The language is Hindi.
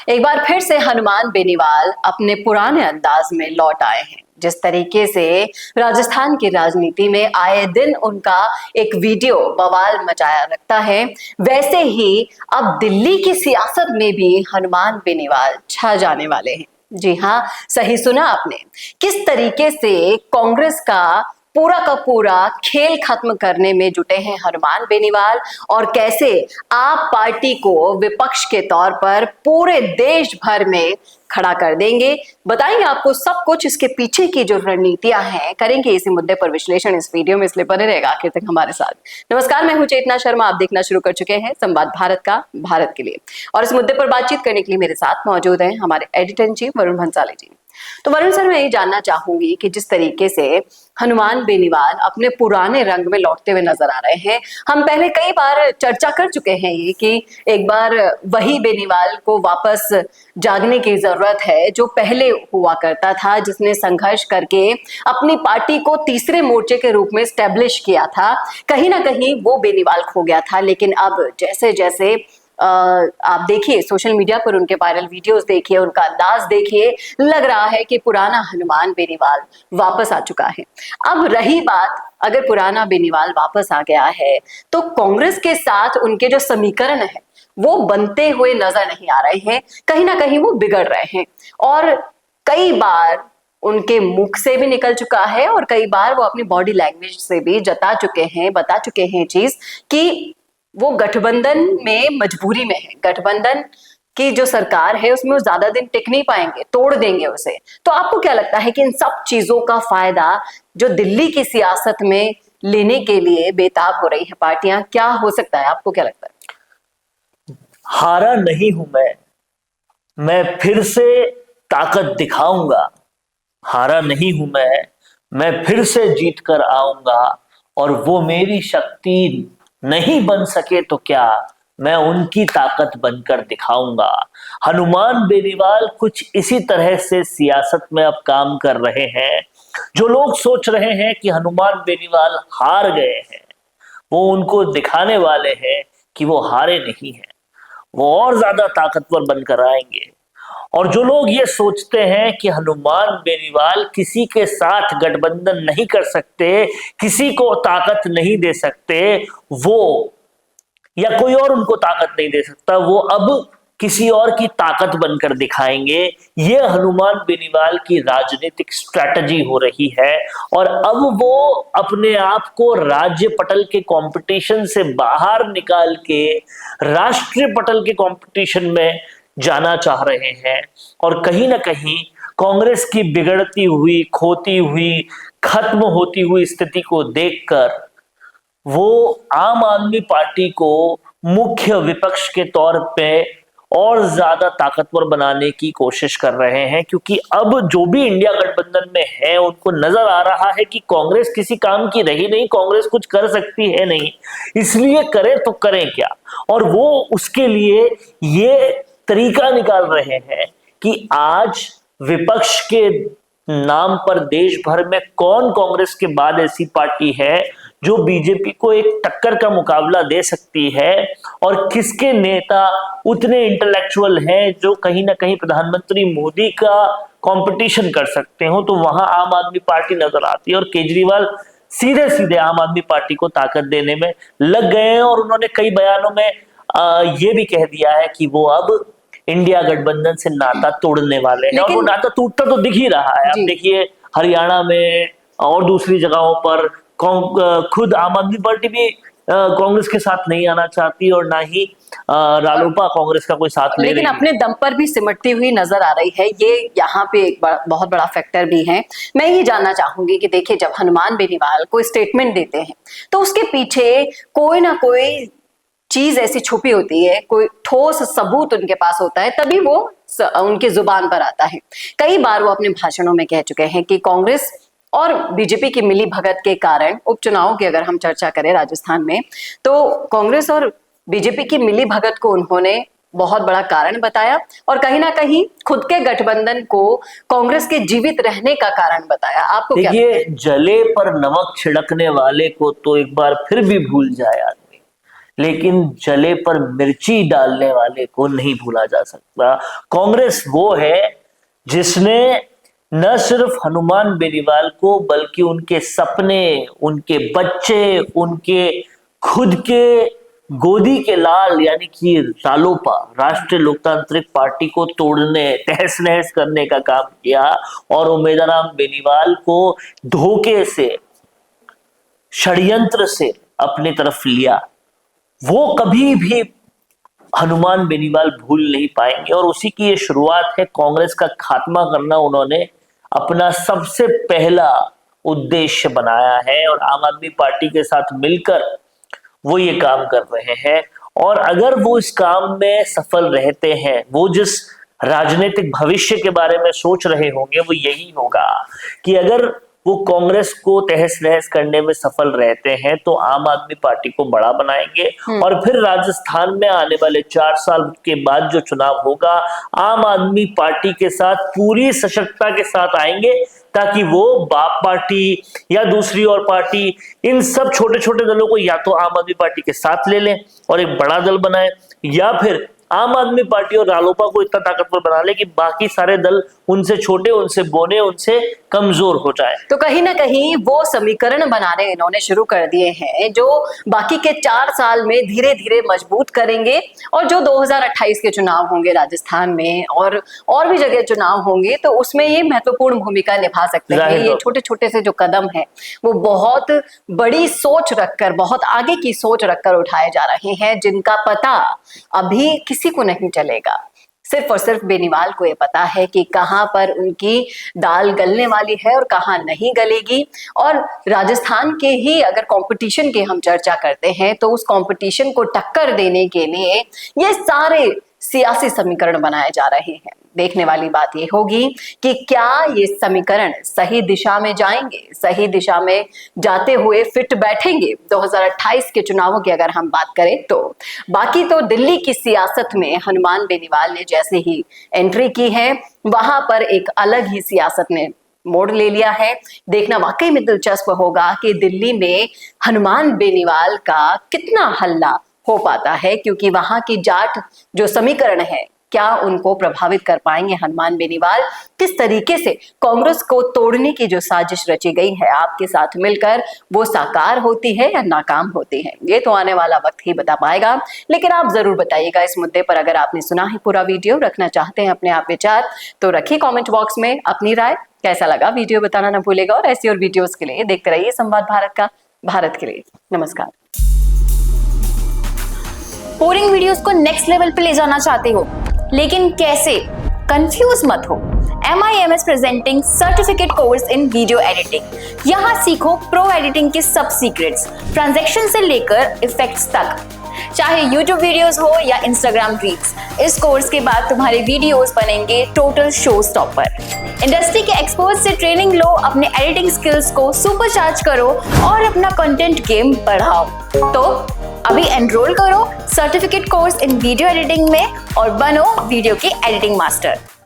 एक बार फिर से हनुमान बेनीवाल अपने पुराने अंदाज में लौट आए हैं। जिस तरीके से राजस्थान की राजनीति में आए दिन उनका एक वीडियो बवाल मचाया रखता है, वैसे ही अब दिल्ली की सियासत में भी हनुमान बेनीवाल छा जाने वाले हैं। जी हाँ, सही सुना आपने। किस तरीके से कांग्रेस का पूरा खेल खत्म करने में जुटे हैं हनुमान बेनीवाल, और कैसे आप पार्टी को विपक्ष के तौर पर पूरे देश भर में खड़ा कर देंगे, बताएंगे आपको सब कुछ। इसके पीछे की जो रणनीतियां हैं, करेंगे इसी मुद्दे पर विश्लेषण इस वीडियो में, इसलिए बने रहेगा आखिर तक हमारे साथ। नमस्कार, मैं हूं चेतना शर्मा, आप देखना शुरू कर चुके हैं संवाद भारत का, भारत के लिए। और इस मुद्दे पर बातचीत करने के लिए मेरे साथ मौजूद हैं हमारे editor in chief Varun Bhansali ji. तो वरुण सर, मैं ये जानना चाहूंगी कि जिस तरीके से हनुमान बेनीवाल अपने पुराने रंग में लौटते हुए नजर आ रहे हैं, हम पहले कई बार चर्चा कर चुके हैं ये कि एक बार वही बेनीवाल को वापस जागने की जरूरत है जो पहले हुआ करता था, जिसने संघर्ष करके अपनी पार्टी को तीसरे मोर्चे के रूप में स्टैब्लिश किया था। कहीं ना कहीं वो बेनीवाल खो गया था, लेकिन अब जैसे जैसे आप देखिए सोशल मीडिया पर उनके वायरल वीडियोस देखिए, उनका अंदाज देखिए, लग रहा है कि पुराना हनुमान बेनीवाल वापस आ चुका है। अब रही बात, अगर पुराना बेनीवाल वापस आ गया है तो कांग्रेस के साथ उनके जो समीकरण है वो बनते हुए नजर नहीं आ रहे हैं, कहीं ना कहीं वो बिगड़ रहे हैं। और कई बार उनके मुख से भी निकल चुका है और कई बार वो अपनी बॉडी लैंग्वेज से भी जता चुके हैं, बता चुके हैं चीज कि वो गठबंधन में मजबूरी में है। गठबंधन की जो सरकार है उसमें वो ज्यादा दिन टिक नहीं पाएंगे, तोड़ देंगे उसे। तो आपको क्या लगता है कि इन सब चीजों का फायदा जो दिल्ली की सियासत में लेने के लिए बेताब हो रही है पार्टियां, क्या हो सकता है? आपको क्या लगता है? हारा नहीं हूं मैं फिर से ताकत दिखाऊंगा। हारा नहीं हूं मैं फिर से जीत कर आऊंगा। और वो मेरी शक्ति नहीं बन सके तो क्या, मैं उनकी ताकत बनकर दिखाऊंगा। हनुमान बेनीवाल कुछ इसी तरह से सियासत में अब काम कर रहे हैं। जो लोग सोच रहे हैं कि हनुमान बेनीवाल हार गए हैं, वो उनको दिखाने वाले हैं कि वो हारे नहीं हैं, वो और ज्यादा ताकतवर बनकर आएंगे। और जो लोग ये सोचते हैं कि हनुमान बेनीवाल किसी के साथ गठबंधन नहीं कर सकते, किसी को ताकत नहीं दे सकते, वो या कोई और उनको ताकत नहीं दे सकता, वो अब किसी और की ताकत बनकर दिखाएंगे। ये हनुमान बेनीवाल की राजनीतिक स्ट्रैटेजी हो रही है। और अब वो अपने आप को राज्य पटल के कंपटीशन से बाहर निकाल के राष्ट्रीय पटल के कंपटीशन में जाना चाह रहे हैं। और कहीं ना कहीं कांग्रेस की बिगड़ती हुई, खोती हुई, खत्म होती हुई स्थिति को देखकर वो आम आदमी पार्टी को मुख्य विपक्ष के तौर पे और ज्यादा ताकतवर बनाने की कोशिश कर रहे हैं। क्योंकि अब जो भी इंडिया गठबंधन में है उनको नजर आ रहा है कि कांग्रेस किसी काम की रही नहीं, कांग्रेस कुछ कर सकती है नहीं, इसलिए करें तो करें क्या। और वो उसके लिए ये तरीका निकाल रहे हैं कि आज विपक्ष के नाम पर देश भर में कौन कांग्रेस के बाद ऐसी पार्टी है जो बीजेपी को एक टक्कर का मुकाबला दे सकती है, और किसके नेता उतने इंटेलेक्चुअल हैं जो कहीं ना कहीं प्रधानमंत्री मोदी का कंपटीशन कर सकते हो। तो वहां आम आदमी पार्टी नजर आती है। और केजरीवाल सीधे सीधे आम आदमी पार्टी को ताकत देने में लग गए हैं। और उन्होंने कई बयानों में ये भी कह दिया है कि वो अब इंडिया गठबंधन से नाता तोड़ने वाले हैं। और वो नाता टूटता तो दिख ही रहा है। आप देखिए हरियाणा में और दूसरी जगहों पर खुद आम आदमी पार्टी भी कांग्रेस के साथ नहीं आना चाहती, और ना ही रालोपा कांग्रेस का कोई साथ ले रही है। लेकिन अपने दम पर भी सिमटती हुई नजर आ रही है, ये यहाँ पे एक बहुत बड़ा फैक्टर भी है। मैं ये जानना चाहूंगी कि देखिए, जब हनुमान बेनीवाल कोई स्टेटमेंट देते हैं तो उसके पीछे कोई ना कोई चीज ऐसी छुपी होती है, कोई ठोस सबूत उनके पास होता है, तभी वो उनकी जुबान पर आता है। कई बार वो अपने भाषणों में कह चुके हैं कि कांग्रेस और बीजेपी की मिली भगत के कारण, उपचुनाव की अगर हम चर्चा करें राजस्थान में, तो कांग्रेस और बीजेपी की मिली भगत को उन्होंने बहुत बड़ा कारण बताया, और कहीं ना कहीं खुद के गठबंधन को कांग्रेस के जीवित रहने का कारण बताया। आपको क्या लगता है? जले पर नमक छिड़कने वाले को तो एक बार फिर भी भूल जाए आदमी, लेकिन जले पर मिर्ची डालने वाले को नहीं भूला जा सकता। कांग्रेस वो है जिसने न सिर्फ हनुमान बेनीवाल को बल्कि उनके सपने, उनके बच्चे, उनके खुद के गोदी के लाल यानी कि रालोपा, राष्ट्रीय लोकतांत्रिक पार्टी को तोड़ने, तहस नहस करने का काम किया और उमेदराम बेनीवाल को धोखे से, षड्यंत्र से अपनी तरफ लिया। वो कभी भी हनुमान बेनीवाल भूल नहीं पाएंगे और उसी की ये शुरुआत है। कांग्रेस का खात्मा करना उन्होंने अपना सबसे पहला उद्देश्य बनाया है और आम आदमी पार्टी के साथ मिलकर वो ये काम कर रहे हैं। और अगर वो इस काम में सफल रहते हैं, वो जिस राजनीतिक भविष्य के बारे में सोच रहे होंगे वो यही होगा कि अगर वो कांग्रेस को तहस नहस करने में सफल रहते हैं तो आम आदमी पार्टी को बड़ा बनाएंगे और फिर राजस्थान में आने वाले 4 साल के बाद जो चुनाव होगा, आम आदमी पार्टी के साथ पूरी सशक्तता के साथ आएंगे ताकि वो बाप पार्टी या दूसरी और पार्टी, इन सब छोटे छोटे दलों को या तो आम आदमी पार्टी के साथ ले लें और एक बड़ा दल बनाए, या फिर आम आदमी पार्टी और रालोपा को इतना ताकतवर बना ले कि बाकी सारे दल उनसे छोटे, उनसे बोने, उनसे कमजोर हो जाए। तो कहीं ना कहीं वो समीकरण बनाने इन्होंने शुरू कर दिए हैं जो बाकी के 4 साल में धीरे धीरे मजबूत करेंगे और जो 2028 के चुनाव होंगे राजस्थान में और भी जगह चुनाव होंगे तो उसमें ये महत्वपूर्ण भूमिका निभा सकते हैं। ये छोटे छोटे से जो कदम है वो बहुत बड़ी सोच रखकर, बहुत आगे की सोच रखकर उठाए जा रहे हैं, जिनका पता अभी किसी को नहीं चलेगा। सिर्फ और सिर्फ बेनीवाल को ये पता है कि कहां पर उनकी दाल गलने वाली है और कहां नहीं गलेगी। और राजस्थान के ही अगर कंपटीशन की हम चर्चा करते हैं तो उस कंपटीशन को टक्कर देने के लिए ये सारे सियासी समीकरण बनाए जा रहे हैं। देखने वाली बात ये होगी कि क्या ये समीकरण सही दिशा में जाएंगे, सही दिशा में जाते हुए फिट बैठेंगे 2028 के चुनावों की अगर हम बात करें तो। बाकी तो दिल्ली की सियासत में हनुमान बेनीवाल ने जैसे ही एंट्री की है वहां पर एक अलग ही सियासत ने मोड़ ले लिया है। देखना वाकई में दिलचस्प होगा कि दिल्ली में हनुमान बेनीवाल का कितना हल्ला हो पाता है, क्योंकि वहां की जाट जो समीकरण है क्या उनको प्रभावित कर पाएंगे हनुमान बेनीवाल, किस तरीके से कांग्रेस को तोड़ने की जो साजिश रची गई है आपके साथ मिलकर वो साकार होती है या नाकाम होती है, ये तो आने वाला वक्त ही बता पाएगा। लेकिन आप जरूर बताइएगा इस मुद्दे पर, अगर आपने सुना है पूरा वीडियो, रखना चाहते हैं अपने आप विचार तो रखिए कमेंट बॉक्स में अपनी राय। कैसा लगा वीडियो बताना ना भूलेगा और ऐसी और वीडियोस के लिए देखते रहिए संवाद भारत का, भारत के लिए। नमस्कार। बोरिंग वीडियोस को नेक्स्ट लेवल पे ले जाना चाहते हो लेकिन कैसे? कंफ्यूज मत हो। MIMS presenting certificate course in video editing. यहाँ सीखो प्रो एडिटिंग के सब सीक्रेट्स, ट्रांजैक्शन से लेकर इफेक्ट्स तक, चाहे YouTube वीडियोस हो या Instagram रील्स। इस कोर्स के बाद तुम्हारे वीडियोस बनेंगे टोटल शो स्टॉपर। इंडस्ट्री के एक्सपर्ट से ट्रेनिंग लो, अपने एडिटिंग स्किल्स को सुपरचार्ज करो और अपना कंटेंट गेम बढ़ाओ। तो अभी एनरोल करो certificate course in video editing में और बनो वीडियो के एडिटिंग मास्टर।